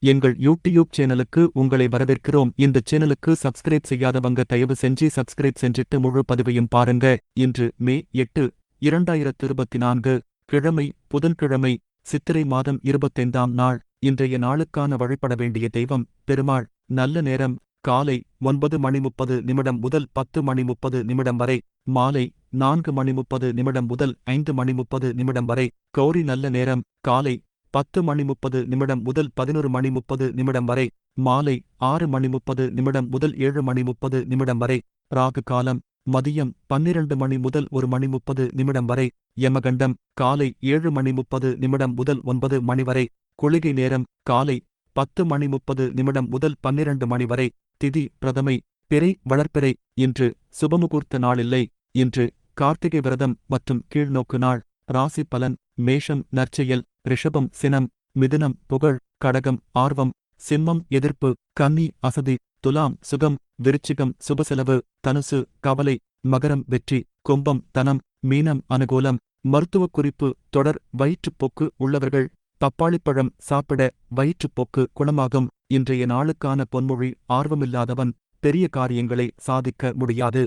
எங்கள் யூடியூப் சேனலுக்கு உங்களை வரவேற்கிறோம். இந்த சேனலுக்கு சப்ஸ்கிரைப் செய்யாதவங்க தயவு செஞ்சு சப்ஸ்கிரைப் செஞ்சிட்டு முழு பதிவையும் பாருங்க. இன்று மே 8, 2024 கிழமை, புதன்கிழமை, சித்திரை மாதம் 25ஆம் நாள். இன்றைய நாளுக்கான வழிபட வேண்டிய தெய்வம் பெருமாள். நல்ல நேரம் காலை 9:30 முதல் 10:30 வரை, மாலை 4:30 முதல் 5:30 வரை. கௌரி நல்ல நேரம் காலை 10:30 முதல் 11:30 வரை, மாலை 6:30 முதல் 7:30 வரை. ராகு காலம் மதியம் 12 முதல் 1:30 வரை. யமகண்டம் காலை 7:30 முதல் 9 வரை. குளிகை நேரம் காலை 10:30 முதல் 12 வரை. திதி பிரதமை, பிறை வளர்ப்பிறை. இன்று சுபமுகூர்த்த நாளில்லை. இன்று கார்த்திகை விரதம் மற்றும் கீழ்நோக்கு நாள். ராசி பலன்: மேஷம் நற்செயல், ரிஷபம் சினம், மிதுனம் புகழ், கடகம் ஆர்வம், சிம்மம் எதிர்ப்பு, கன்னி அசதி, துலாம் சுகம், விருச்சிகம் சுபசெலவு, தனுசு கவலை, மகரம் வெற்றி, கும்பம் தனம், மீனம் அனுகூலம். மருத்துவக் குறிப்பு: தொடர் வயிற்றுப்போக்கு உள்ளவர்கள் பப்பாளிப்பழம் சாப்பிட வயிற்றுப்போக்கு குணமாகும். இன்றைய நாளுக்கான பொன்மொழி: ஆர்வமில்லாதவன் பெரிய காரியங்களை சாதிக்க முடியாது.